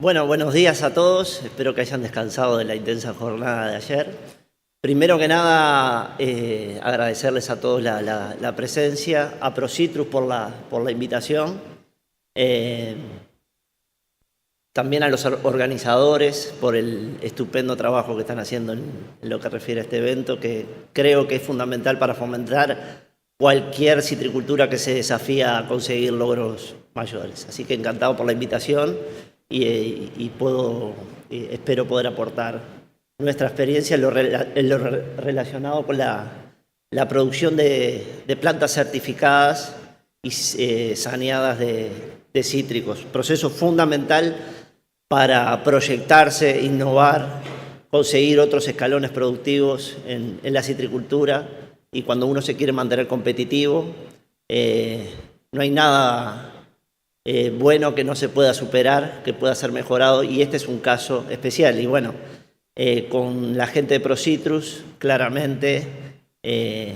Bueno, buenos días a todos. Espero que hayan descansado de la intensa jornada de ayer. Primero que nada, agradecerles a todos la presencia, a ProCitrus por la invitación, también a los organizadores por el estupendo trabajo que están haciendo en lo que refiere a este evento, que creo que es fundamental para fomentar cualquier citricultura que se desafía a conseguir logros mayores. Así que encantado por la invitación y espero poder aportar nuestra experiencia en lo relacionado con la producción de plantas certificadas y saneadas de cítricos. Proceso fundamental para proyectarse, innovar, conseguir otros escalones productivos en la citricultura, y cuando uno se quiere mantener competitivo, no hay nada bueno que no se pueda superar, que pueda ser mejorado, y este es un caso especial. Y bueno, con la gente de ProCitrus claramente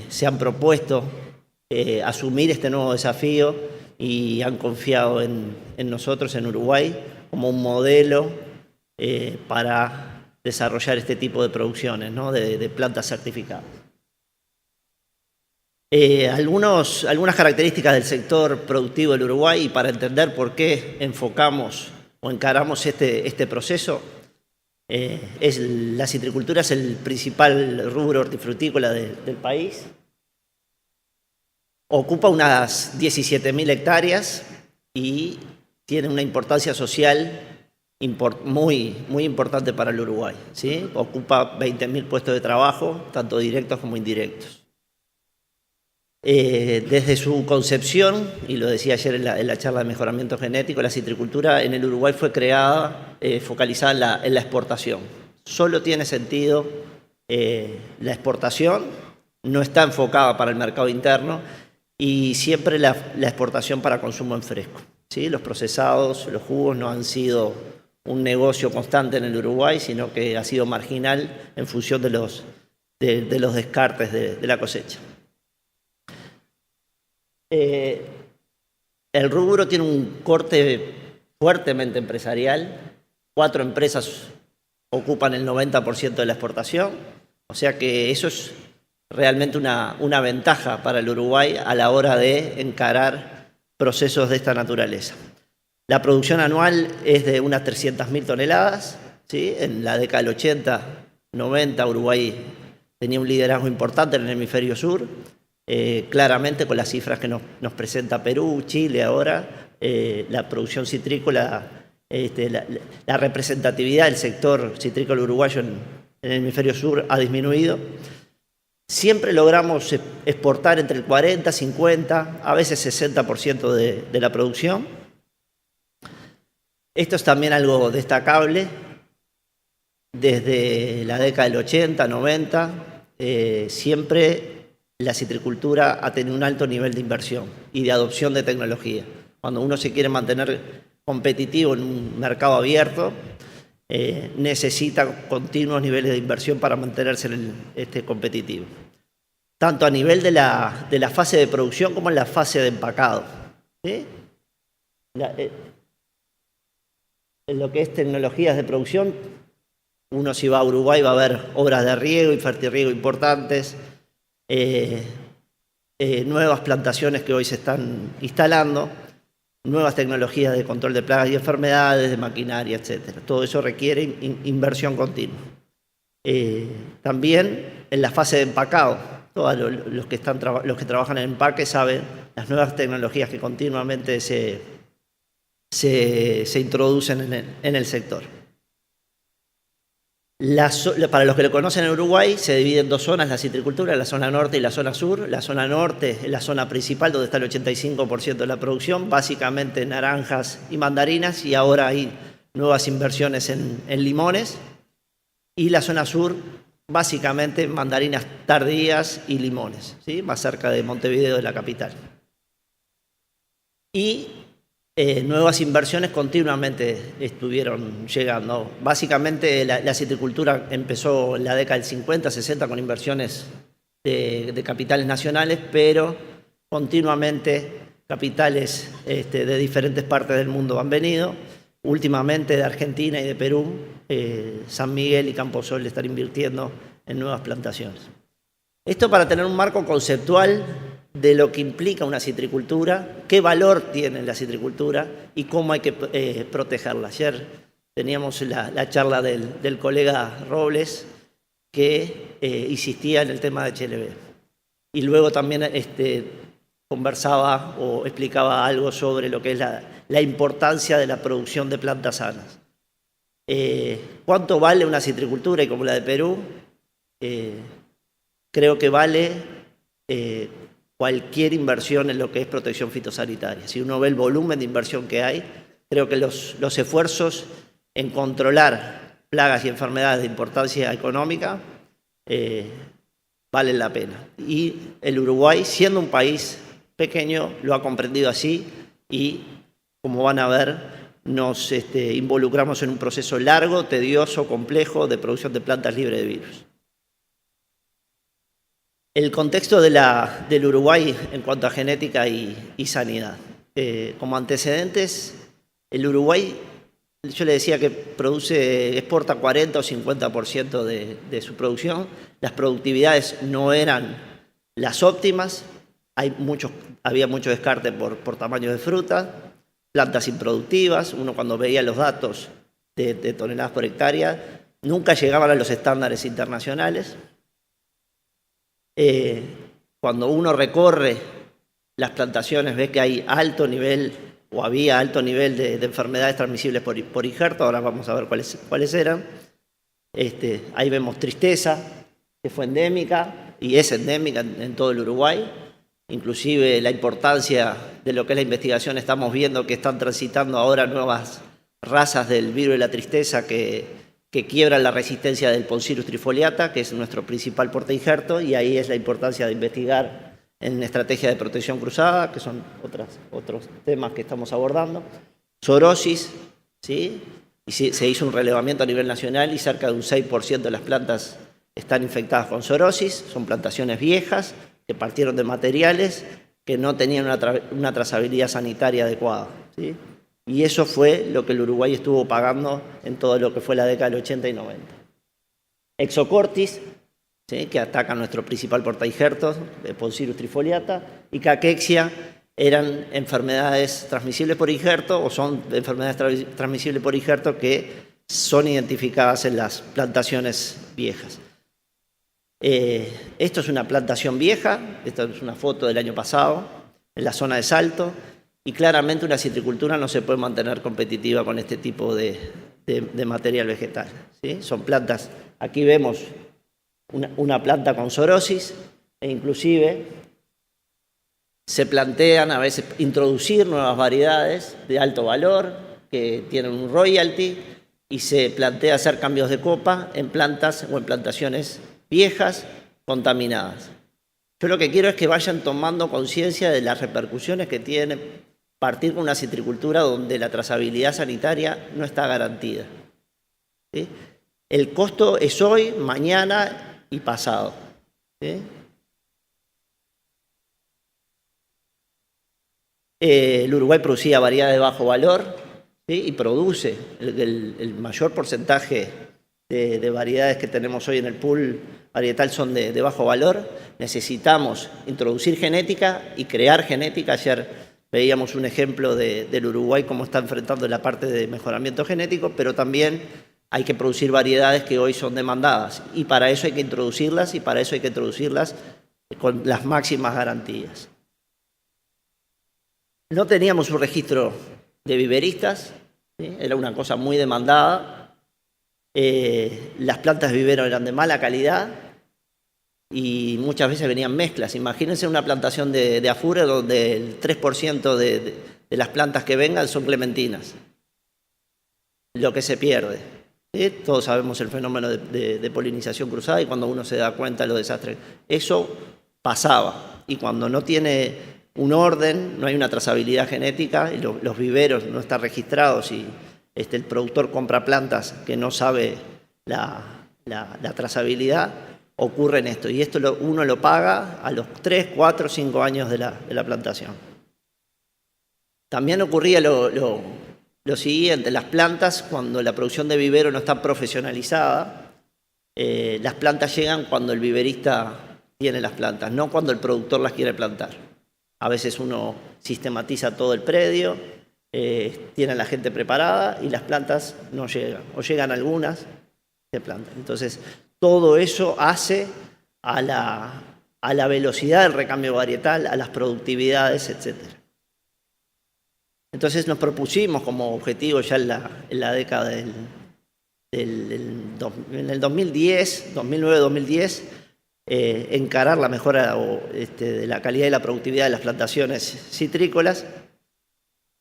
se han propuesto asumir este nuevo desafío y han confiado en nosotros, en Uruguay, como un modelo para desarrollar este tipo de producciones, ¿no? de plantas certificadas. Algunas características del sector productivo del Uruguay, y para entender por qué enfocamos o encaramos este proceso. La citricultura es el principal rubro hortifrutícola del país. Ocupa unas 17.000 hectáreas y tiene una importancia social muy importante para el Uruguay, ¿sí? Ocupa 20.000 puestos de trabajo, tanto directos como indirectos. Desde su concepción, y lo decía ayer en la charla de mejoramiento genético, la citricultura en el Uruguay fue creada focalizada en la exportación. Solo tiene sentido la exportación, no está enfocada para el mercado interno, y siempre la exportación para consumo en fresco, ¿sí? Los procesados, los jugos no han sido un negocio constante en el Uruguay, sino que ha sido marginal en función de los descartes de la cosecha. El rubro tiene un corte fuertemente empresarial. 4 empresas ocupan el 90% de la exportación, o sea que eso es realmente una ventaja para el Uruguay a la hora de encarar procesos de esta naturaleza. La producción anual es de unas 300.000 toneladas, ¿sí? En la década del 80, 90, Uruguay tenía un liderazgo importante en el hemisferio sur. Claramente con las cifras que nos presenta Perú, Chile ahora, la producción citrícola, la representatividad del sector citrícola uruguayo en el hemisferio sur ha disminuido. Siempre logramos exportar entre el 40, 50, a veces 60% de la producción. Esto es también algo destacable. Desde la década del 80, 90, siempre la citricultura ha tenido un alto nivel de inversión y de adopción de tecnología. Cuando uno se quiere mantener competitivo en un mercado abierto, necesita continuos niveles de inversión para mantenerse competitivo. Tanto a nivel de la fase de producción como en la fase de empacado, ¿sí? En lo que es tecnologías de producción, uno si va a Uruguay va a ver obras de riego y fertirriego importantes, nuevas plantaciones que hoy se están instalando, nuevas tecnologías de control de plagas y enfermedades, de maquinaria, etc. Todo eso requiere inversión continua. También en la fase de empacado, todos los que trabajan en empaque saben las nuevas tecnologías que continuamente se introducen en el sector. Para los que lo conocen en Uruguay, se divide en 2 zonas la citricultura, la zona norte y la zona sur. La zona norte es la zona principal donde está el 85% de la producción, básicamente naranjas y mandarinas, y ahora hay nuevas inversiones en limones. Y la zona sur, básicamente mandarinas tardías y limones, ¿sí? Más cerca de Montevideo, de la capital. Y nuevas inversiones continuamente estuvieron llegando. Básicamente la citricultura empezó en la década del 50, 60 con inversiones de capitales nacionales, pero continuamente capitales de diferentes partes del mundo han venido. últimamente de Argentina y de Perú, San Miguel y Camposol están invirtiendo en nuevas plantaciones. Esto para tener un marco conceptual de lo que implica una citricultura, qué valor tiene la citricultura y cómo hay que protegerla. Ayer teníamos la charla del colega Robles que insistía en el tema de HLB. Y luego también conversaba o explicaba algo sobre lo que es la importancia de la producción de plantas sanas. ¿Cuánto vale una citricultura? Y como la de Perú, creo que vale cualquier inversión en lo que es protección fitosanitaria. Si uno ve el volumen de inversión que hay, creo que los esfuerzos en controlar plagas y enfermedades de importancia económica valen la pena. Y el Uruguay, siendo un país pequeño, lo ha comprendido así y, como van a ver, nos involucramos en un proceso largo, tedioso, complejo de producción de plantas libres de virus. El contexto del Uruguay en cuanto a genética y sanidad. Como antecedentes, el Uruguay, yo le decía que exporta 40 o 50% de su producción. Las productividades no eran las óptimas. Había mucho descarte por tamaño de fruta, plantas improductivas. Uno cuando veía los datos de toneladas por hectárea, nunca llegaban a los estándares internacionales. Cuando uno recorre las plantaciones ve que hay alto nivel o había alto nivel de enfermedades transmisibles por injerto. Ahora vamos a ver cuáles eran. Ahí vemos tristeza, que fue endémica y es endémica en todo el Uruguay. Inclusive la importancia de lo que es la investigación, estamos viendo que están transitando ahora nuevas razas del virus de la tristeza que quiebran la resistencia del Poncirus trifoliata, que es nuestro principal portainjerto, y ahí es la importancia de investigar en estrategia de protección cruzada, que son otros temas que estamos abordando. Zoonosis, ¿sí? Y se hizo un relevamiento a nivel nacional y cerca de un 6% de las plantas están infectadas con zoonosis. Son plantaciones viejas que partieron de materiales que no tenían una trazabilidad sanitaria adecuada, ¿sí? Y eso fue lo que el Uruguay estuvo pagando en todo lo que fue la década del 80 y 90. Exocortis, ¿sí? Que ataca a nuestro principal portainjerto, Poncirus trifoliata, y Cachexia eran enfermedades transmisibles por injerto o son enfermedades transmisibles por injerto que son identificadas en las plantaciones viejas. Esto es una plantación vieja, esta es una foto del año pasado, en la zona de Salto, y claramente una citricultura no se puede mantener competitiva con este tipo de material vegetal, ¿sí? Son plantas, aquí vemos una planta con zoonosis e inclusive se plantean a veces introducir nuevas variedades de alto valor que tienen un royalty y se plantea hacer cambios de copa en plantas o en plantaciones viejas contaminadas. Yo lo que quiero es que vayan tomando conciencia de las repercusiones que tiene partir con una citricultura donde la trazabilidad sanitaria no está garantida, ¿sí? El costo es hoy, mañana y pasado, ¿sí? El Uruguay producía variedades de bajo valor, ¿sí? Y produce el mayor porcentaje de variedades que tenemos hoy en el pool varietal son de bajo valor. Necesitamos introducir genética y crear genética. Ayer veíamos un ejemplo del Uruguay cómo está enfrentando la parte de mejoramiento genético, pero también hay que producir variedades que hoy son demandadas y para eso hay que introducirlas con las máximas garantías. No teníamos un registro de viveristas, ¿sí? Era una cosa muy demandada. Las plantas de vivero eran de mala calidad y muchas veces venían mezclas. Imagínense una plantación de afure donde el 3% de las plantas que vengan son clementinas. Lo que se pierde, ¿sí? Todos sabemos el fenómeno de polinización cruzada y cuando uno se da cuenta de los desastres. Eso pasaba y cuando no tiene un orden, no hay una trazabilidad genética y los viveros no están registrados y el productor compra plantas que no sabe la trazabilidad, ocurre en esto. Y esto uno lo paga a los 3, 4, 5 años de la plantación. También ocurría lo lo siguiente, las plantas, cuando la producción de vivero no está profesionalizada, las plantas llegan cuando el viverista tiene las plantas, no cuando el productor las quiere plantar. A veces uno sistematiza todo el predio, tiene a la gente preparada y las plantas no llegan, o llegan algunas, se plantan. Entonces, todo eso hace a la velocidad del recambio varietal, a las productividades, etc. Entonces nos propusimos como objetivo ya en la década en el 2010, 2009-2010, encarar la mejora de la calidad y la productividad de las plantaciones citrícolas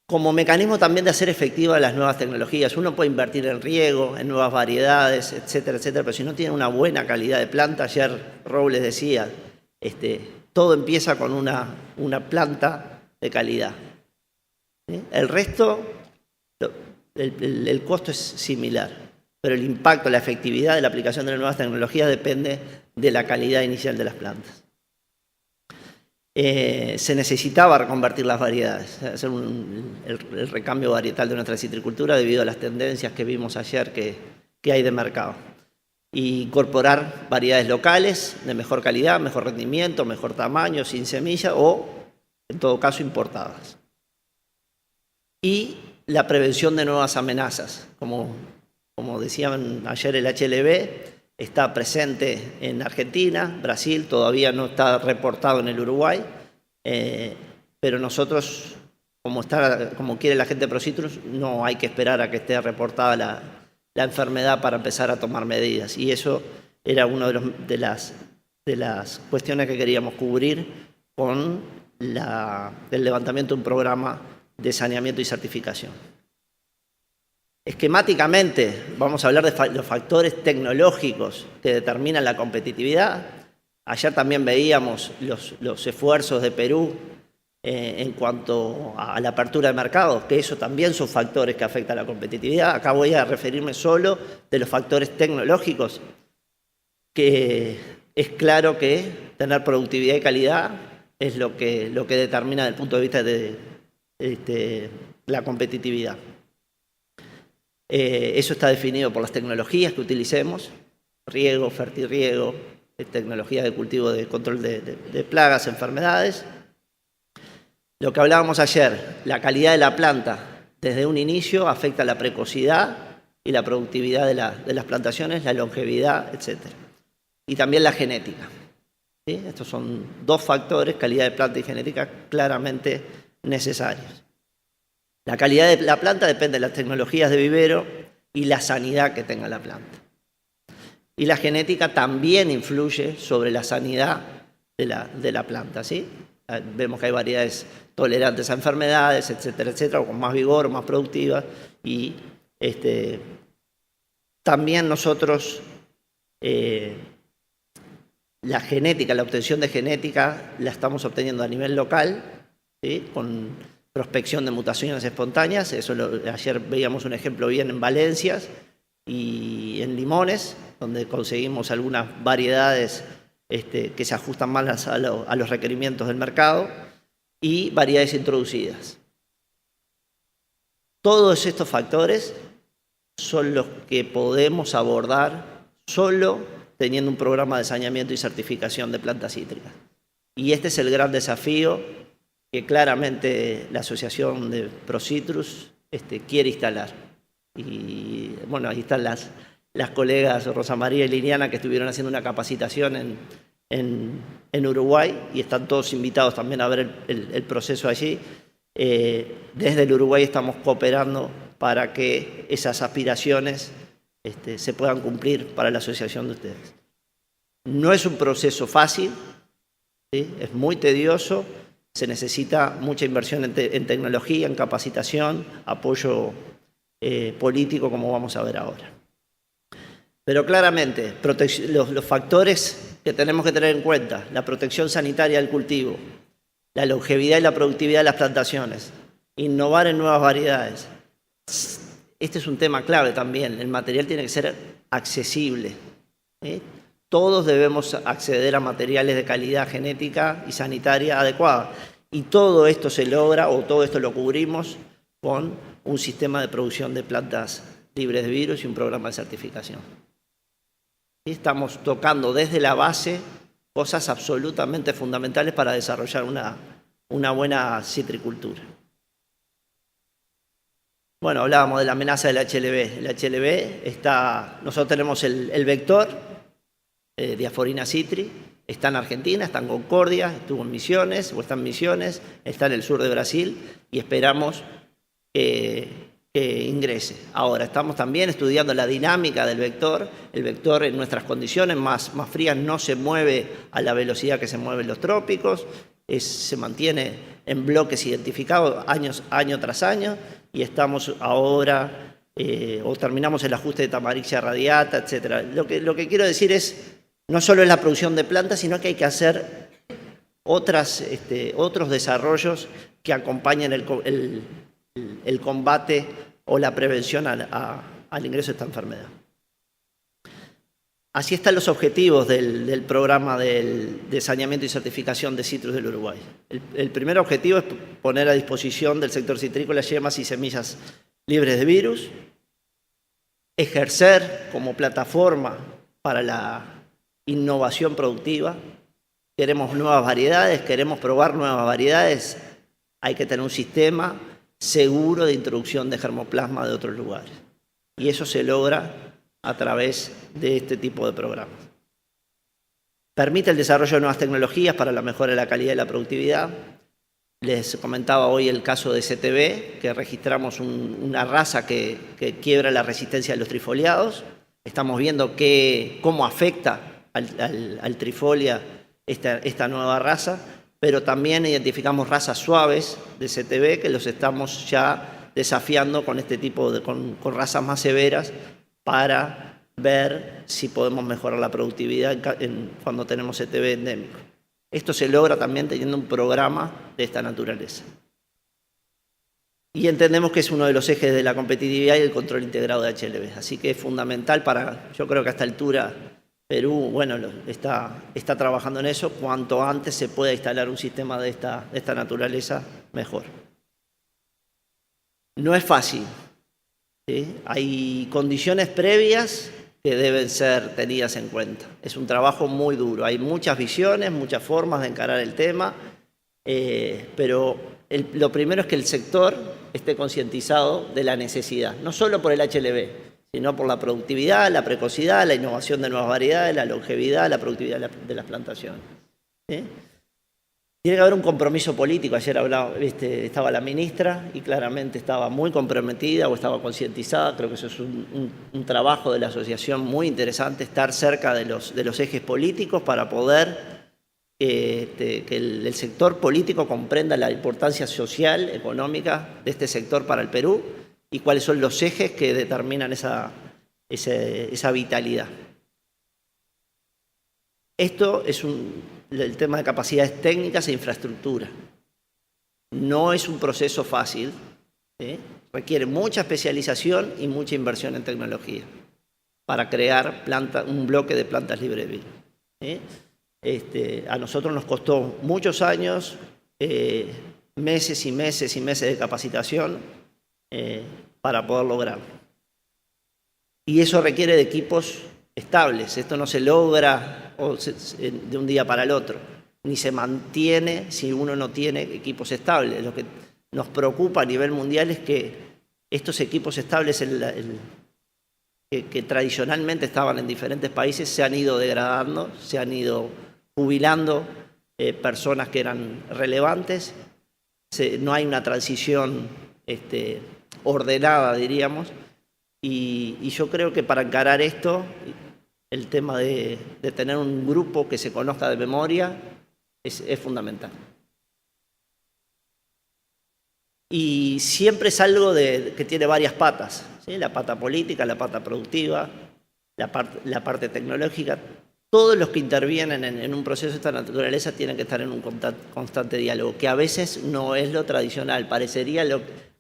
como mecanismo también de hacer efectivas las nuevas tecnologías. Uno puede invertir en riego, en nuevas variedades, etcétera, etcétera, pero si no tiene una buena calidad de planta, ayer Robles decía, todo empieza con una planta de calidad. ¿Sí? El resto, el costo es similar, pero el impacto, la efectividad de la aplicación de las nuevas tecnologías depende de la calidad inicial de las plantas. Se necesitaba reconvertir las variedades, hacer el recambio varietal de nuestra citricultura debido a las tendencias que vimos ayer que hay de mercado. Y incorporar variedades locales de mejor calidad, mejor rendimiento, mejor tamaño, sin semilla o, en todo caso, importadas. Y la prevención de nuevas amenazas. Como decían ayer, el HLB está presente en Argentina, Brasil, todavía no está reportado en el Uruguay, pero nosotros, como quiere la gente de ProCitrus, no hay que esperar a que esté reportada la enfermedad para empezar a tomar medidas. Y eso era una de las cuestiones que queríamos cubrir con el levantamiento de un programa de saneamiento y certificación. Esquemáticamente, vamos a hablar de los factores tecnológicos que determinan la competitividad. Ayer también veíamos los esfuerzos de Perú en cuanto a la apertura de mercados, que eso también son factores que afectan a la competitividad. Acá voy a referirme solo de los factores tecnológicos, que es claro que tener productividad y calidad es lo que determina desde el punto de vista de la competitividad. Eso está definido por las tecnologías que utilicemos, riego, fertirriego, tecnologías de cultivo de control de plagas, enfermedades. Lo que hablábamos ayer, la calidad de la planta desde un inicio afecta la precocidad y la productividad de las plantaciones, la longevidad, etc. Y también la genética. ¿Sí? Estos son dos factores, calidad de planta y genética, claramente necesarios. La calidad de la planta depende de las tecnologías de vivero y la sanidad que tenga la planta. Y la genética también influye sobre la sanidad de la planta, ¿sí? Vemos que hay variedades tolerantes a enfermedades, etcétera, etcétera, o con más vigor, o más productivas. Y también nosotros, la genética, la obtención de genética, la estamos obteniendo a nivel local, ¿sí? Con prospección de mutaciones espontáneas. Ayer veíamos un ejemplo bien en Valencia y en Limones, donde conseguimos algunas variedades que se ajustan más a los requerimientos del mercado, y variedades introducidas. Todos estos factores son los que podemos abordar solo teniendo un programa de saneamiento y certificación de plantas cítricas. Y este es el gran desafío que claramente la Asociación de ProCitrus quiere instalar. Y bueno, ahí están las colegas Rosa María y Liliana, que estuvieron haciendo una capacitación en Uruguay, y están todos invitados también a ver el proceso allí. Desde el Uruguay estamos cooperando para que esas aspiraciones se puedan cumplir para la asociación de ustedes. No es un proceso fácil, ¿sí? Es muy tedioso. Se necesita mucha inversión en tecnología, en capacitación, apoyo político, como vamos a ver ahora. Pero claramente, los factores que tenemos que tener en cuenta: la protección sanitaria del cultivo, la longevidad y la productividad de las plantaciones, innovar en nuevas variedades. Este es un tema clave también. El material tiene que ser accesible, ¿sí? Todos debemos acceder a materiales de calidad genética y sanitaria adecuada. Y todo esto se logra, o todo esto lo cubrimos, con un sistema de producción de plantas libres de virus y un programa de certificación. Y estamos tocando desde la base cosas absolutamente fundamentales para desarrollar una buena citricultura. Bueno, hablábamos de la amenaza del HLB. El HLB nosotros tenemos el vector, Diaforina citri, está en Argentina, está en Concordia, estuvo en Misiones, o está en Misiones, está en el sur de Brasil y esperamos que ingrese. Ahora, estamos también estudiando la dinámica del vector. El vector en nuestras condiciones más frías no se mueve a la velocidad que se mueven los trópicos, se mantiene en bloques identificados año tras año y estamos ahora, o terminamos el ajuste de Tamarixia radiata, etc. Lo que quiero decir es, no solo es la producción de plantas, sino que hay que hacer otros desarrollos que acompañen el combate o la prevención al ingreso de esta enfermedad. Así están los objetivos del programa de saneamiento y certificación de citrus del Uruguay. El primer objetivo es poner a disposición del sector citrícola yemas y semillas libres de virus, ejercer como plataforma para la innovación productiva. Queremos nuevas variedades, queremos probar nuevas variedades. Hay que tener un sistema seguro de introducción de germoplasma de otros lugares. Y eso se logra a través de este tipo de programas. Permite el desarrollo de nuevas tecnologías para la mejora de la calidad y la productividad. Les comentaba hoy el caso de CTB, que registramos una raza que quiebra la resistencia de los trifoliados. Estamos viendo cómo afecta al trifolia esta nueva raza, pero también identificamos razas suaves de CTB que los estamos ya desafiando con este tipo con razas más severas para ver si podemos mejorar la productividad cuando tenemos CTB endémico. Esto se logra también teniendo un programa de esta naturaleza. Y entendemos que es uno de los ejes de la competitividad y el control integrado de HLB. Así que es fundamental yo creo que a esta altura Perú, bueno, está trabajando en eso. Cuanto antes se pueda instalar un sistema de esta naturaleza, mejor. No es fácil, ¿sí? Hay condiciones previas que deben ser tenidas en cuenta. Es un trabajo muy duro. Hay muchas visiones, muchas formas de encarar el tema, pero lo primero es que el sector esté concientizado de la necesidad, no solo por el HLB, sino por la productividad, la precocidad, la innovación de nuevas variedades, la longevidad, la productividad de las plantaciones. ¿Sí? Tiene que haber un compromiso político. Ayer estaba la ministra y claramente estaba muy comprometida o estaba concientizada. Creo que eso es un trabajo de la asociación muy interesante, estar cerca de los ejes políticos para poder que el sector político comprenda la importancia social, económica de este sector para el Perú y cuáles son los ejes que determinan esa vitalidad. Esto es el tema de capacidades técnicas e infraestructura. No es un proceso fácil, ¿sí? Requiere mucha especialización y mucha inversión en tecnología para crear un bloque de plantas libres de virus, ¿sí? A nosotros nos costó muchos años, meses y meses y meses de capacitación para poder lograrlo. Y eso requiere de equipos estables. Esto no se logra de un día para el otro, ni se mantiene si uno no tiene equipos estables. Lo que nos preocupa a nivel mundial es que estos equipos estables que tradicionalmente estaban en diferentes países se han ido degradando, se han ido jubilando personas que eran relevantes, no hay una transición ordenada, diríamos, y yo creo que para encarar esto, el tema de tener un grupo que se conozca de memoria es fundamental. Y siempre es algo que tiene varias patas, ¿sí? La pata política, la pata productiva, la parte tecnológica. Todos los que intervienen en un proceso de esta naturaleza tienen que estar en un constante diálogo, que a veces no es lo tradicional, parecería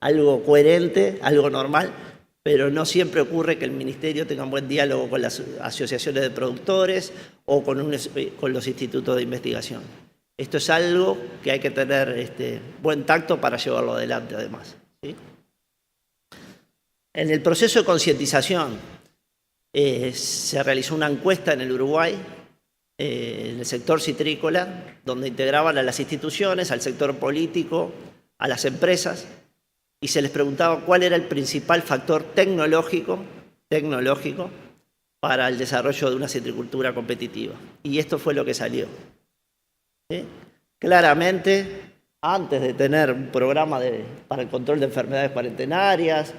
algo coherente, algo normal, pero no siempre ocurre que el Ministerio tenga un buen diálogo con las asociaciones de productores o con los institutos de investigación. Esto es algo que hay que tener buen tacto para llevarlo adelante, además, ¿sí? En el proceso de concientización se realizó una encuesta en el Uruguay, en el sector citrícola, donde integraban a las instituciones, al sector político, a las empresas, y se les preguntaba cuál era el principal factor tecnológico para el desarrollo de una citricultura competitiva. Y esto fue lo que salió. ¿Sí? Claramente, antes de tener un programa para el control de enfermedades cuarentenarias,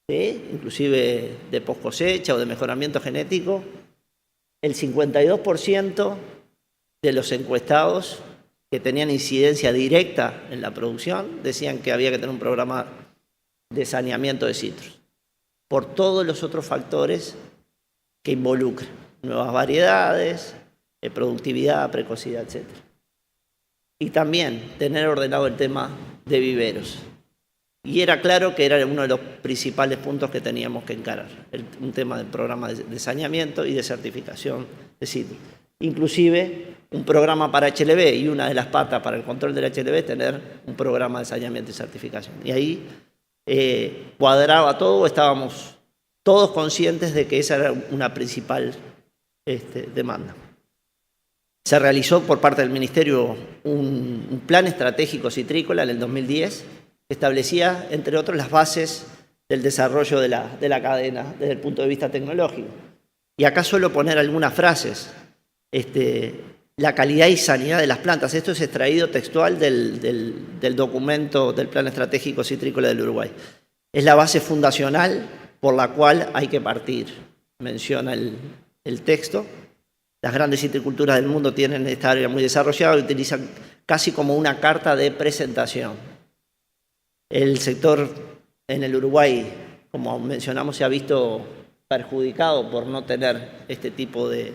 ¿sí?, inclusive de post cosecha o de mejoramiento genético, el 52% de los encuestados que tenían incidencia directa en la producción decían que había que tener un programa de saneamiento de citros, por todos los otros factores que involucran, nuevas variedades, productividad, precocidad, etc. Y también tener ordenado el tema de viveros. Y era claro que era uno de los principales puntos que teníamos que encarar, un tema del programa de saneamiento y de certificación de citros. Inclusive un programa para HLB, y una de las patas para el control del HLB es tener un programa de saneamiento y certificación. Y ahí cuadraba todo, estábamos todos conscientes de que esa era una principal demanda. Se realizó por parte del Ministerio un plan estratégico citrícola en el 2010, que establecía, entre otros, las bases del desarrollo de la cadena desde el punto de vista tecnológico. Y acá suelo poner algunas frases. La calidad y sanidad de las plantas. Esto es extraído textual del documento del Plan Estratégico Citrícola del Uruguay. Es la base fundacional por la cual hay que partir, menciona el texto. Las grandes citriculturas del mundo tienen esta área muy desarrollada y utilizan casi como una carta de presentación. El sector en el Uruguay, como mencionamos, se ha visto perjudicado por no tener este tipo de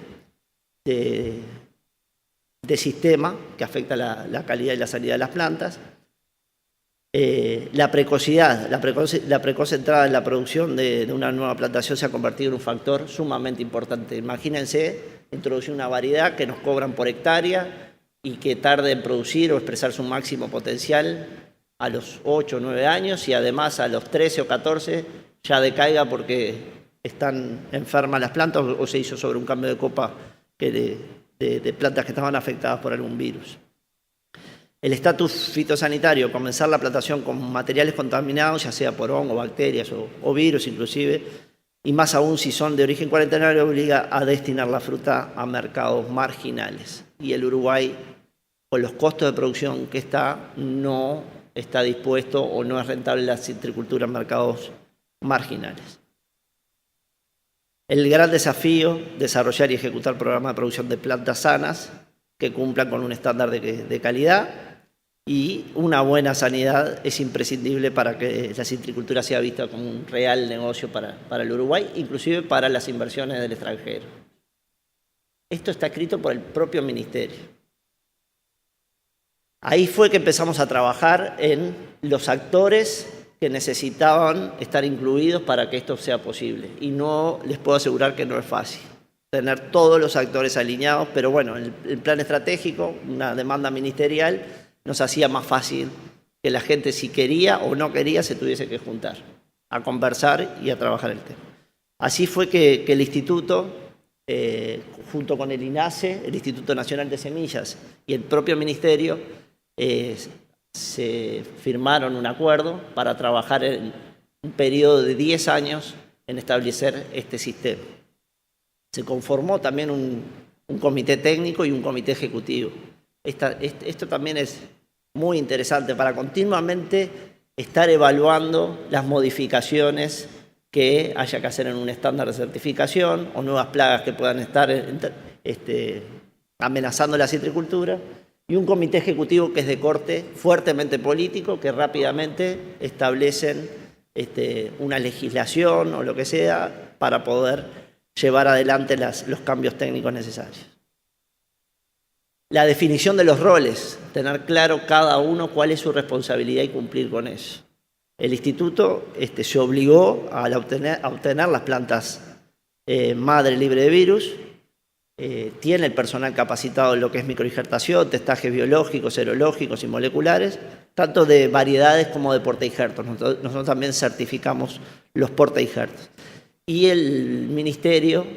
sistema que afecta la calidad y la salida de las plantas. La precocidad, la precoz entrada en la producción de una nueva plantación se ha convertido en un factor sumamente importante. Imagínense introducir una variedad que nos cobran por hectárea y que tarde en producir o expresar su máximo potencial a los 8 o 9 años y además a los 13 o 14 ya decaiga porque están enfermas las plantas o se hizo sobre un cambio de copa de plantas que estaban afectadas por algún virus. El estatus fitosanitario, comenzar la plantación con materiales contaminados, ya sea por hongos, bacterias o virus inclusive, y más aún si son de origen cuarentenario, obliga a destinar la fruta a mercados marginales. Y el Uruguay, con los costos de producción que no está dispuesto o no es rentable la citricultura en mercados marginales. El gran desafío, desarrollar y ejecutar programas de producción de plantas sanas que cumplan con un estándar de calidad, y una buena sanidad es imprescindible para que la citricultura sea vista como un real negocio para el Uruguay, inclusive para las inversiones del extranjero. Esto está escrito por el propio ministerio. Ahí fue que empezamos a trabajar en los actores que necesitaban estar incluidos para que esto sea posible. Y no les puedo asegurar que no es fácil tener todos los actores alineados, pero bueno, el plan estratégico, una demanda ministerial, nos hacía más fácil que la gente, si quería o no quería, se tuviese que juntar a conversar y a trabajar el tema. Así fue que el instituto, junto con el INASE, el Instituto Nacional de Semillas y el propio ministerio, se firmaron un acuerdo para trabajar en un periodo de 10 años en establecer este sistema. Se conformó también un comité técnico y un comité ejecutivo. Esto también es muy interesante para continuamente estar evaluando las modificaciones que haya que hacer en un estándar de certificación o nuevas plagas que puedan estar amenazando la citricultura, y un comité ejecutivo que es de corte fuertemente político, que rápidamente establecen una legislación o lo que sea para poder llevar adelante los cambios técnicos necesarios. La definición de los roles, tener claro cada uno cuál es su responsabilidad y cumplir con eso. El instituto se obligó a obtener las plantas madre libre de virus, tiene el personal capacitado en lo que es microinjertación, testajes biológicos, serológicos y moleculares, tanto de variedades como de portainjertos. Nosotros también certificamos los portainjertos. Y el ministerio,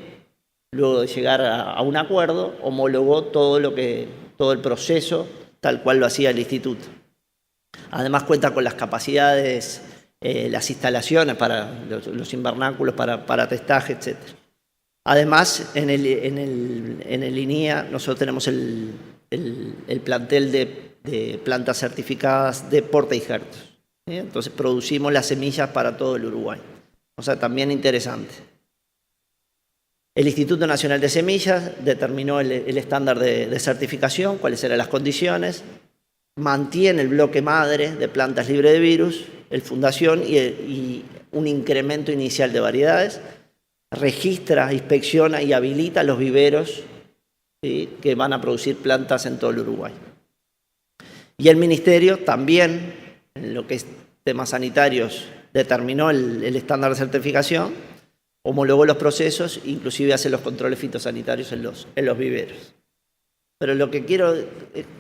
luego de llegar a un acuerdo, homologó todo el proceso tal cual lo hacía el instituto. Además cuenta con las capacidades, las instalaciones para los invernáculos, para testaje, etc. Además, en el INIA nosotros tenemos el plantel de plantas certificadas de portainjertos. Entonces producimos las semillas para todo el Uruguay. O sea, también interesante. El Instituto Nacional de Semillas determinó el estándar de certificación, cuáles eran las condiciones, mantiene el bloque madre de plantas libres de virus, el fundación y un incremento inicial de variedades, registra, inspecciona y habilita los viveros, ¿sí?, que van a producir plantas en todo el Uruguay. Y el Ministerio también, en lo que es temas sanitarios, determinó el estándar de certificación, homologó los procesos, inclusive hace los controles fitosanitarios en los viveros. Pero lo que quiero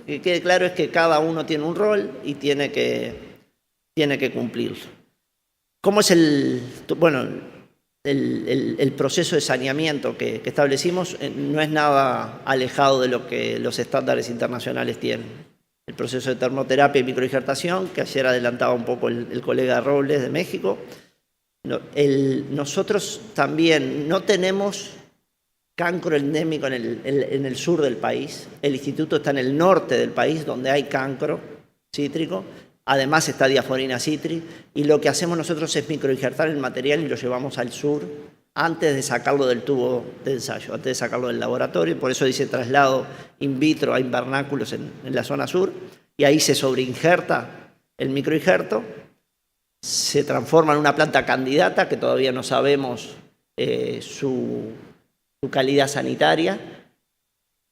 que quede claro es que cada uno tiene un rol y tiene que cumplirlo. ¿Cómo es el proceso de saneamiento que establecimos? No es nada alejado de lo que los estándares internacionales tienen. El proceso de termoterapia y microinjertación, que ayer adelantaba un poco el colega Robles de México. Nosotros también no tenemos cancro endémico en el sur del país. El instituto está en el norte del país, donde hay cancro cítrico. Además está Diaforina citri. Y lo que hacemos nosotros es microinjertar el material y lo llevamos al sur antes de sacarlo del tubo de ensayo, antes de sacarlo del laboratorio. Por eso dice traslado in vitro a invernáculos en la zona sur. Y ahí se sobreinjerta el microinjerto. Se transforma en una planta candidata que todavía no sabemos su calidad sanitaria.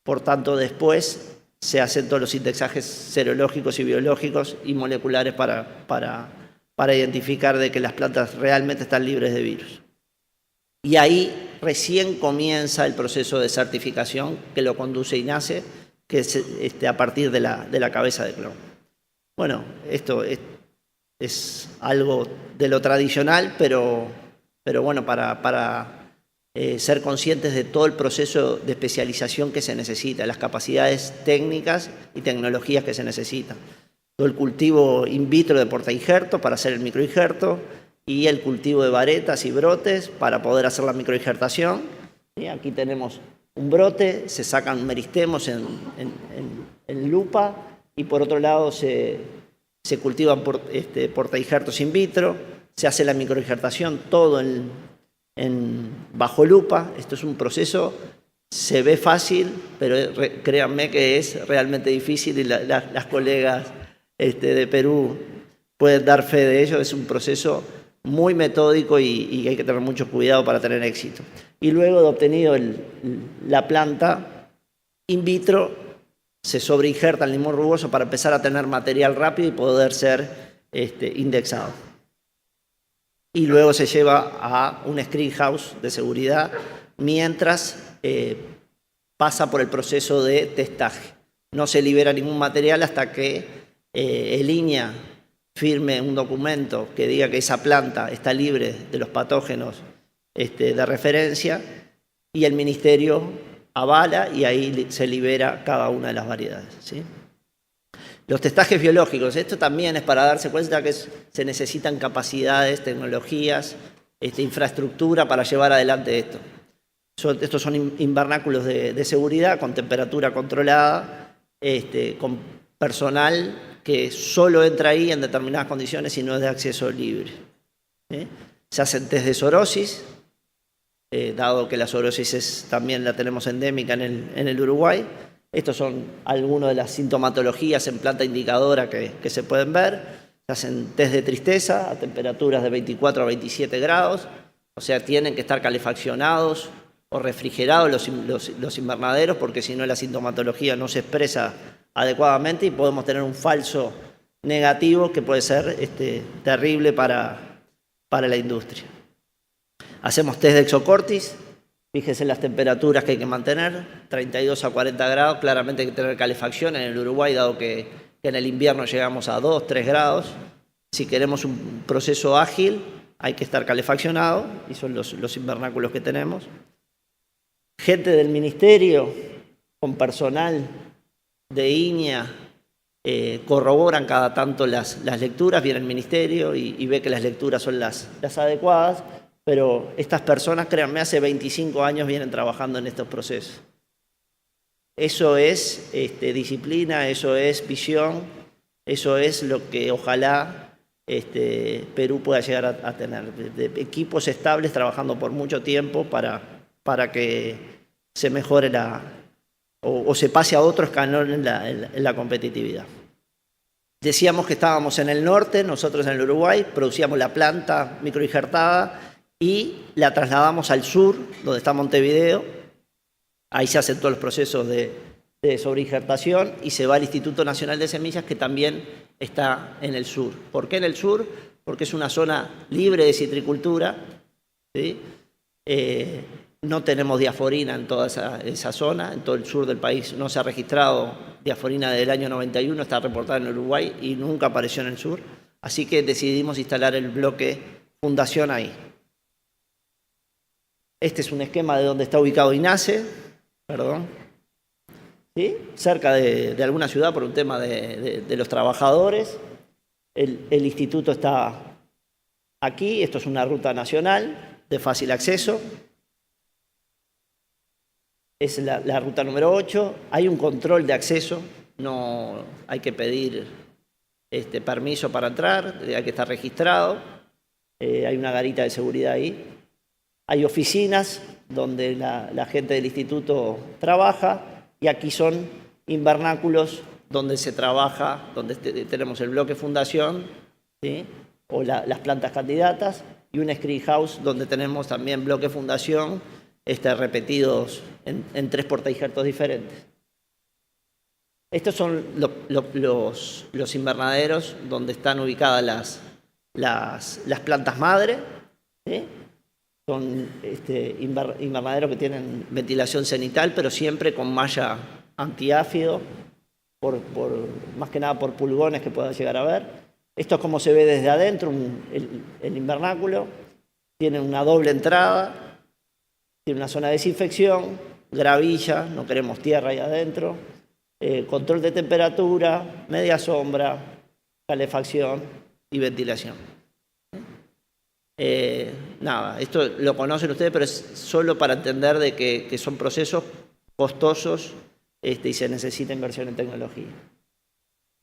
Por tanto, después se hacen todos los indexajes serológicos y biológicos y moleculares para identificar de que las plantas realmente están libres de virus. Y ahí recién comienza el proceso de certificación que lo conduce INASE, que es a partir de la cabeza de clon. Bueno, esto es algo de lo tradicional, pero bueno, para ser conscientes de todo el proceso de especialización que se necesita, las capacidades técnicas y tecnologías que se necesitan. Todo el cultivo in vitro de portainjerto para hacer el microinjerto y el cultivo de varetas y brotes para poder hacer la microinjertación. ¿Sí? Aquí tenemos un brote, se sacan meristemos en lupa y por otro lado se cultivan portainjertos in vitro, se hace la microinjertación, todo bajo lupa. Esto es un proceso, se ve fácil, pero créanme que es realmente difícil y las colegas de Perú pueden dar fe de ello. Es un proceso muy metódico y hay que tener mucho cuidado para tener éxito. Y luego de obtenido la planta in vitro, se sobreinjerta el limón rugoso para empezar a tener material rápido y poder ser indexado. Y luego se lleva a un screen house de seguridad mientras pasa por el proceso de testaje. No se libera ningún material hasta que el INIA firme un documento que diga que esa planta está libre de los patógenos de referencia y el ministerio avala y ahí se libera cada una de las variedades, ¿sí? Los testajes biológicos, esto también es para darse cuenta que se necesitan capacidades, tecnologías, infraestructura para llevar adelante esto. Estos son invernáculos de seguridad con temperatura controlada, con personal que solo entra ahí en determinadas condiciones y no es de acceso libre. Se hacen test de zoonosis, dado que la zoonosis también la tenemos endémica en el Uruguay. Estos son algunas de las sintomatologías en planta indicadora que se pueden ver. Se hacen test de tristeza a temperaturas de 24 a 27 grados, o sea, tienen que estar calefaccionados o refrigerados los invernaderos porque si no la sintomatología no se expresa adecuadamente y podemos tener un falso negativo que puede ser terrible para la industria. Hacemos test de exocortis Fíjese las temperaturas que hay que mantener, 32 a 40 grados, claramente hay que tener calefacción en el Uruguay, dado que en el invierno llegamos a 2, 3 grados. Si queremos un proceso ágil, hay que estar calefaccionado, y son los invernáculos que tenemos. Gente del ministerio, con personal de INEA, corroboran cada tanto las lecturas, viene el ministerio y ve que las lecturas son las adecuadas, pero estas personas, créanme, hace 25 años vienen trabajando en estos procesos. Eso es disciplina, eso es visión, eso es lo que ojalá Perú pueda llegar a tener. De equipos estables trabajando por mucho tiempo para que se mejore o se pase a otro escalón en la competitividad. Decíamos que estábamos en el norte, nosotros en el Uruguay, producíamos la planta microinjertada y la trasladamos al sur, donde está Montevideo. Ahí se hacen todos los procesos de sobreinjertación y se va al Instituto Nacional de Semillas, que también está en el sur. ¿Por qué en el sur? Porque es una zona libre de citricultura, ¿sí? No tenemos diaforina en toda esa zona, en todo el sur del país no se ha registrado diaforina desde el año 91, está reportada en Uruguay y nunca apareció en el sur. Así que decidimos instalar el bloque fundación ahí. Este es un esquema de donde está ubicado INASE, ¿sí? Cerca de alguna ciudad por un tema de los trabajadores. El instituto está aquí, esto es una ruta nacional de fácil acceso. Es la ruta número 8, hay un control de acceso, no hay que pedir permiso para entrar, hay que estar registrado, hay una garita de seguridad ahí. Hay oficinas donde la gente del instituto trabaja y aquí son invernáculos donde se trabaja, donde tenemos el bloque fundación, ¿sí? O las plantas candidatas y un screen house donde tenemos también bloque fundación, repetidos en 3 portainjertos diferentes. Estos son los invernaderos donde están ubicadas las plantas madre, ¿sí? Son invernaderos que tienen ventilación cenital, pero siempre con malla antiáfido, más que nada por pulgones que pueda llegar a ver. Esto es como se ve desde adentro, el invernáculo. Tiene una doble entrada. Tiene una zona de desinfección, gravilla, no queremos tierra ahí adentro, control de temperatura, media sombra, calefacción y ventilación. Nada, esto lo conocen ustedes, pero es solo para entender de que son procesos costosos y se necesita inversión en tecnología.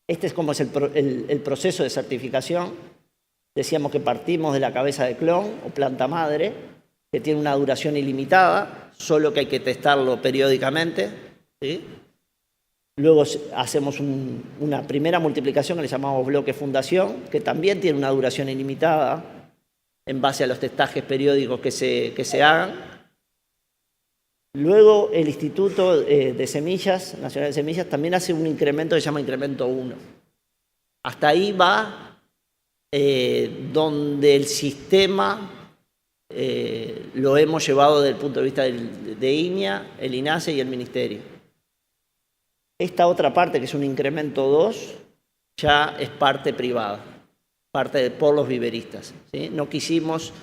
Este es como es el proceso de certificación. Decíamos que partimos de la cabeza de clon o planta madre, que tiene una duración ilimitada, solo que hay que testarlo periódicamente, ¿sí? Luego hacemos una primera multiplicación que le llamamos bloque fundación, que también tiene una duración ilimitada en base a los testajes periódicos que se hagan. Luego el Instituto de Semillas, Nacional de Semillas, también hace un incremento que se llama incremento 1. Hasta ahí va donde el sistema lo hemos llevado desde el punto de vista de INEA, el INASE y el Ministerio. Esta otra parte, que es un incremento 2, ya es parte privada, parte por los viveristas, ¿sí? No quisimos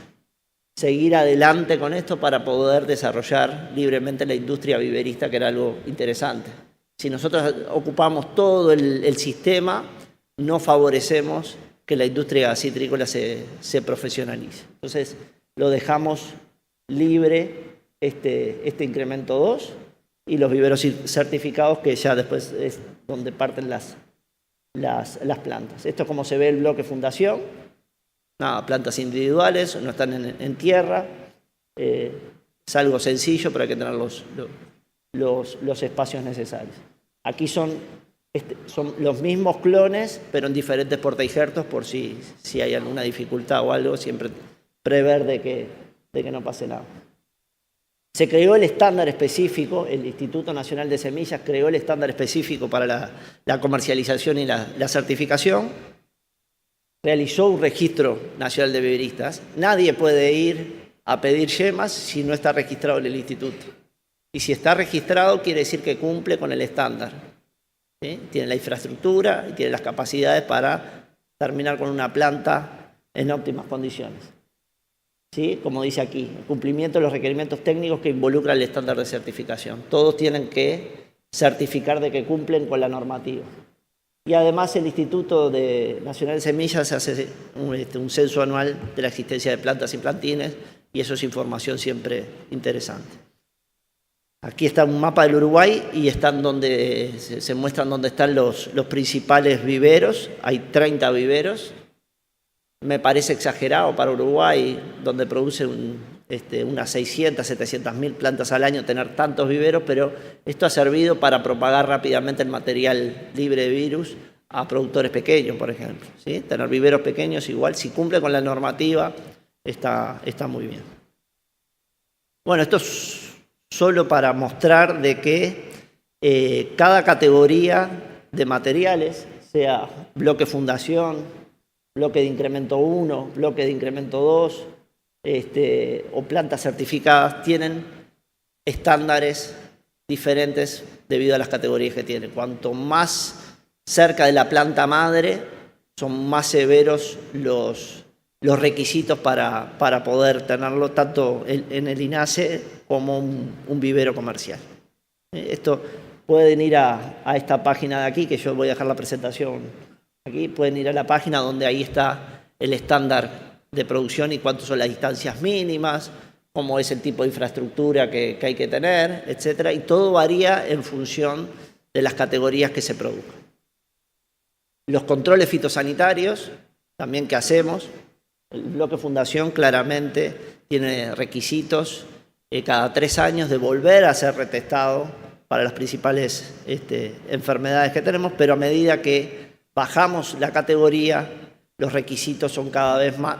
seguir adelante con esto para poder desarrollar libremente la industria viverista, que era algo interesante. Si nosotros ocupamos todo el sistema, no favorecemos que la industria citrícola se profesionalice. Entonces, lo dejamos libre este incremento 2 y los viveros certificados, que ya después es donde parten las plantas. Esto es como se ve el bloque fundación. Nada, plantas individuales, no están en tierra. Es algo sencillo, pero hay que tener los espacios necesarios. Aquí son los mismos clones, pero en diferentes portainjertos, por si hay alguna dificultad o algo, siempre prever de que no pase nada. Se creó el estándar específico, el Instituto Nacional de Semillas creó el estándar específico para la comercialización y la certificación. Realizó un registro nacional de viveristas. Nadie puede ir a pedir yemas si no está registrado en el instituto. Y si está registrado, quiere decir que cumple con el estándar. ¿Sí? Tiene la infraestructura y tiene las capacidades para terminar con una planta en óptimas condiciones. ¿Sí? Como dice aquí, el cumplimiento de los requerimientos técnicos que involucran el estándar de certificación. Todos tienen que certificar de que cumplen con la normativa. Y además el Instituto Nacional de Semillas hace un censo anual de la existencia de plantas y plantines, y eso es información siempre interesante. Aquí está un mapa del Uruguay y están donde se muestran dónde están los principales viveros. Hay 30 viveros. Me parece exagerado para Uruguay, donde produce unas 600, 700.000 plantas al año, tener tantos viveros, pero esto ha servido para propagar rápidamente el material libre de virus a productores pequeños, por ejemplo. ¿Sí? Tener viveros pequeños igual, si cumple con la normativa, está muy bien. Bueno, esto es solo para mostrar de que cada categoría de materiales, sea bloque fundación, bloque de incremento 1, bloque de incremento 2, o plantas certificadas, tienen estándares diferentes debido a las categorías que tienen. Cuanto más cerca de la planta madre, son más severos los requisitos para poder tenerlo tanto en el INASE como un vivero comercial. Esto pueden ir a esta página de aquí, que yo voy a dejar la presentación aquí, pueden ir a la página donde ahí está el estándar de producción y cuántas son las distancias mínimas, cómo es el tipo de infraestructura que hay que tener, etcétera, y todo varía en función de las categorías que se produzcan. Los controles fitosanitarios, también que hacemos, el bloque fundación claramente tiene requisitos cada 3 años de volver a ser retestado para las principales enfermedades que tenemos, pero a medida que bajamos la categoría, los requisitos son cada vez más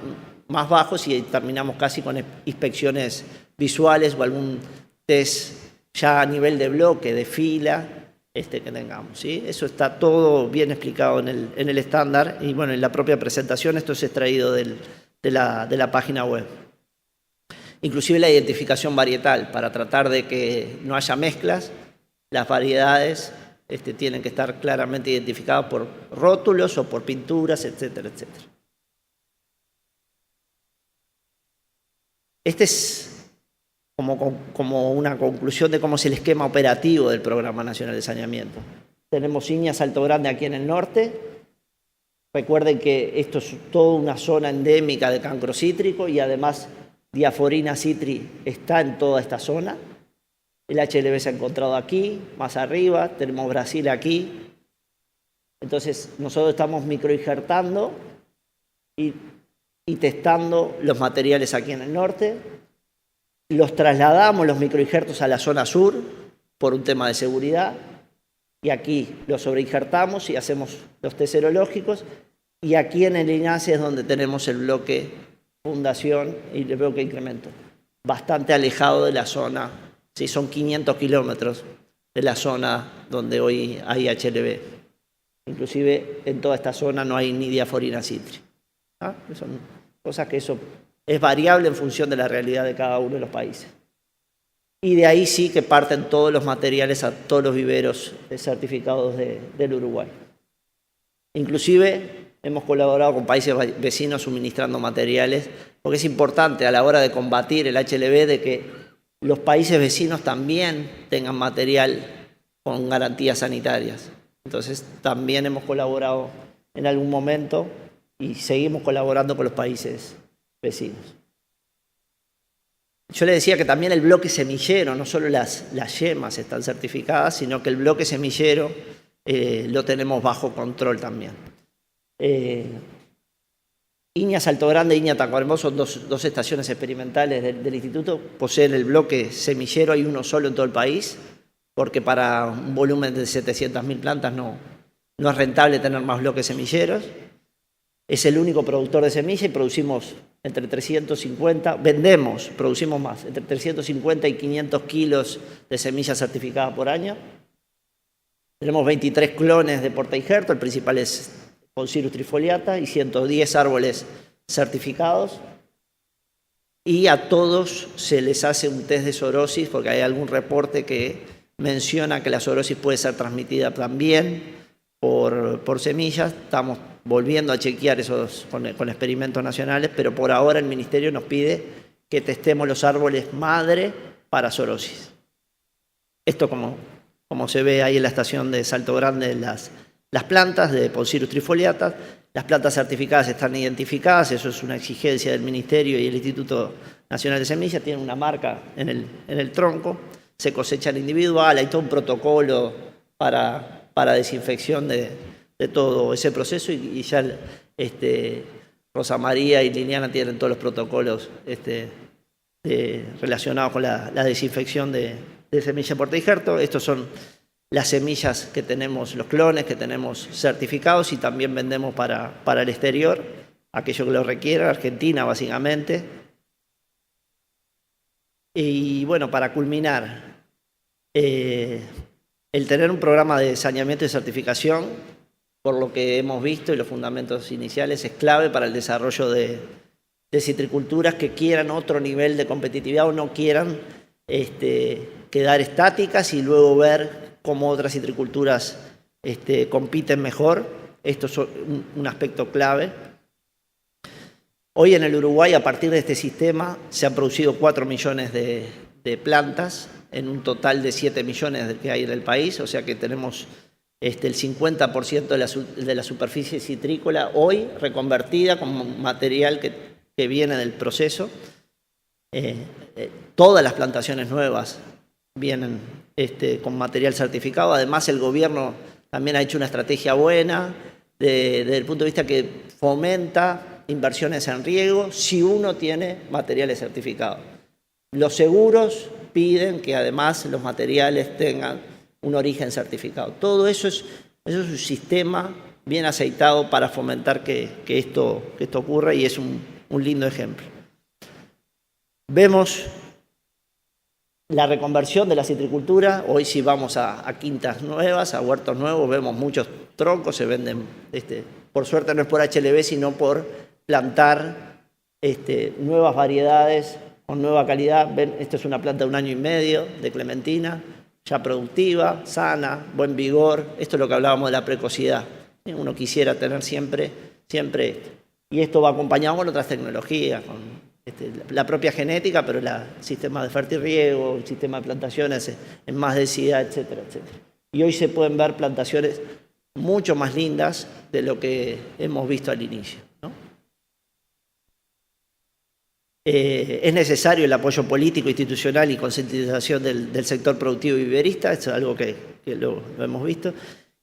bajos y terminamos casi con inspecciones visuales o algún test ya a nivel de bloque, de fila, que tengamos. ¿Sí? Eso está todo bien explicado en el estándar y bueno, en la propia presentación esto es extraído de la página web. Inclusive la identificación varietal, para tratar de que no haya mezclas, las variedades tienen que estar claramente identificadas por rótulos o por pinturas, etcétera, etcétera. Este es como una conclusión de cómo es el esquema operativo del Programa Nacional de Saneamiento. Tenemos Iña Salto Grande aquí en el norte. Recuerden que esto es toda una zona endémica de cancro cítrico y además Diaforina citri está en toda esta zona. El HLB se ha encontrado aquí, más arriba, tenemos Brasil aquí. Entonces nosotros estamos microinjertando y testando los materiales aquí en el norte. Los trasladamos, los microinjertos, a la zona sur por un tema de seguridad. Y aquí los sobreinjertamos y hacemos los test serológicos. Y aquí en el INASE es donde tenemos el bloque fundación y el bloque incremento. Bastante alejado de la zona. Sí, son 500 kilómetros de la zona donde hoy hay HLB. Inclusive en toda esta zona no hay ni Diaforina citri. ¿Ah? Son cosas que eso es variable en función de la realidad de cada uno de los países. Y de ahí sí que parten todos los materiales a todos los viveros certificados del Uruguay. Inclusive hemos colaborado con países vecinos suministrando materiales, porque es importante a la hora de combatir el HLB de que los países vecinos también tengan material con garantías sanitarias. Entonces también hemos colaborado en algún momento y seguimos colaborando con los países vecinos. Yo le decía que también el bloque semillero, no solo las yemas están certificadas, sino que el bloque semillero lo tenemos bajo control también. Iña Salto Grande e Iña Tacuarembó son dos estaciones experimentales del instituto, poseen el bloque semillero, hay uno solo en todo el país, porque para un volumen de 700.000 plantas no es rentable tener más bloques semilleros. Es el único productor de semilla y producimos entre 350, producimos más, entre 350 y 500 kilos de semillas certificadas por año. Tenemos 23 clones de portainjerto, el principal es Poncirus trifoliata y 110 árboles certificados. y a todos se les hace un test de zoonosis porque hay algún reporte que menciona que la zoonosis puede ser transmitida también por semillas. Estamos volviendo a chequear esos con experimentos nacionales, pero por ahora el Ministerio nos pide que testemos los árboles madre para zoonosis. Esto como se ve ahí en la estación de Salto Grande, las plantas de Poncirus trifoliata, las plantas certificadas están identificadas, eso es una exigencia del Ministerio y el Instituto Nacional de Semillas, tienen una marca en el tronco, se cosechan individual, hay todo un protocolo para desinfección de todo ese proceso y ya Rosa María y Liliana tienen todos los protocolos relacionados con la desinfección de semilla Puerto Injerto. Estos son las semillas que tenemos, los clones que tenemos certificados y también vendemos para el exterior, aquello que lo requiera, Argentina básicamente. Y bueno, para culminar, el tener un programa de saneamiento y certificación, por lo que hemos visto y los fundamentos iniciales, es clave para el desarrollo de citriculturas que quieran otro nivel de competitividad o no quieran quedar estáticas y luego ver cómo otras citriculturas compiten mejor. Esto es un aspecto clave. Hoy en el Uruguay, a partir de este sistema, se han producido 4 millones de plantas en un total de 7 millones que hay en el país, o sea que tenemos el 50% de la superficie citrícola hoy reconvertida como material que viene del proceso. Todas las plantaciones nuevas vienen con material certificado. Además, el gobierno también ha hecho una estrategia buena desde el punto de vista que fomenta inversiones en riego si uno tiene materiales certificados. Los seguros piden que además los materiales tengan un origen certificado. Todo eso es un sistema bien aceitado para fomentar que esto ocurra y es un lindo ejemplo. Vemos la reconversión de la citricultura. Hoy si vamos a quintas nuevas, a huertos nuevos, vemos muchos troncos, se venden, por suerte no es por HLB, sino por plantar nuevas variedades con nueva calidad. Ven, esto es una planta de 1 año y medio de clementina, ya productiva, sana, buen vigor. Esto es lo que hablábamos de la precocidad. Uno quisiera tener siempre esto. Y esto va acompañado con otras tecnologías, con la propia genética, pero el sistema de fertirriego, el sistema de plantaciones en más densidad, etcétera, etcétera. Y hoy se pueden ver plantaciones mucho más lindas de lo que hemos visto al inicio, ¿no? Es necesario el apoyo político, institucional y concientización del sector productivo y viverista, esto es algo que lo hemos visto,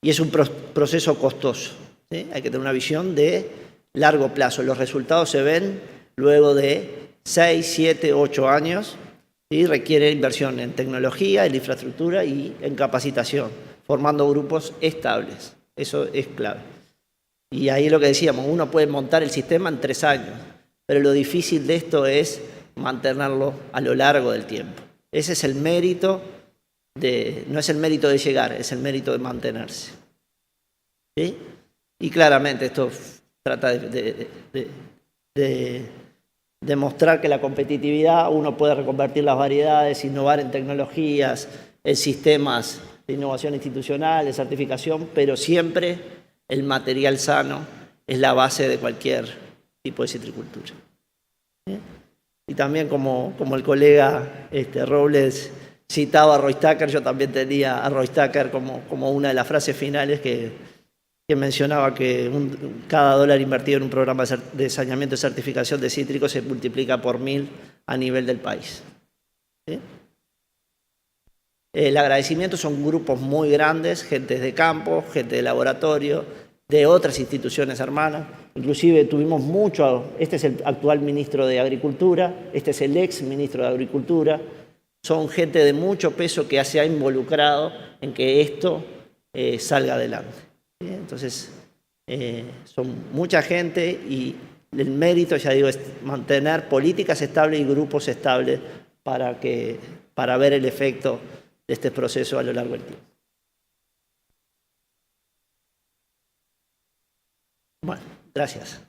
y es un proceso costoso, ¿sí? Hay que tener una visión de largo plazo. Los resultados se ven luego de 6, 7, 8 años y requiere inversión en tecnología, en infraestructura y en capacitación, formando grupos estables. Eso es clave. Y ahí lo que decíamos, uno puede montar el sistema en 3 años, pero lo difícil de esto es mantenerlo a lo largo del tiempo. Ese es el mérito no es el mérito de llegar, es el mérito de mantenerse. ¿Sí? Y claramente esto trata de demostrar que la competitividad, uno puede reconvertir las variedades, innovar en tecnologías, en sistemas de innovación institucional, de certificación, pero siempre el material sano es la base de cualquier tipo de citricultura. ¿Sí? Y también como el colega Robles citaba a Roy Tucker, yo también tenía a Roy Tucker como una de las frases finales que mencionaba que cada dólar invertido en un programa de saneamiento y certificación de cítricos se multiplica por 1000 a nivel del país. ¿Sí? El agradecimiento son grupos muy grandes, gente de campo, gente de laboratorio, de otras instituciones hermanas. Inclusive tuvimos este es el actual ministro de Agricultura, este es el ex ministro de Agricultura. Son gente de mucho peso que se ha involucrado en que esto salga adelante. Entonces, son mucha gente y el mérito, ya digo, es mantener políticas estables y grupos estables para ver el efecto de este proceso a lo largo del tiempo. Bueno, gracias.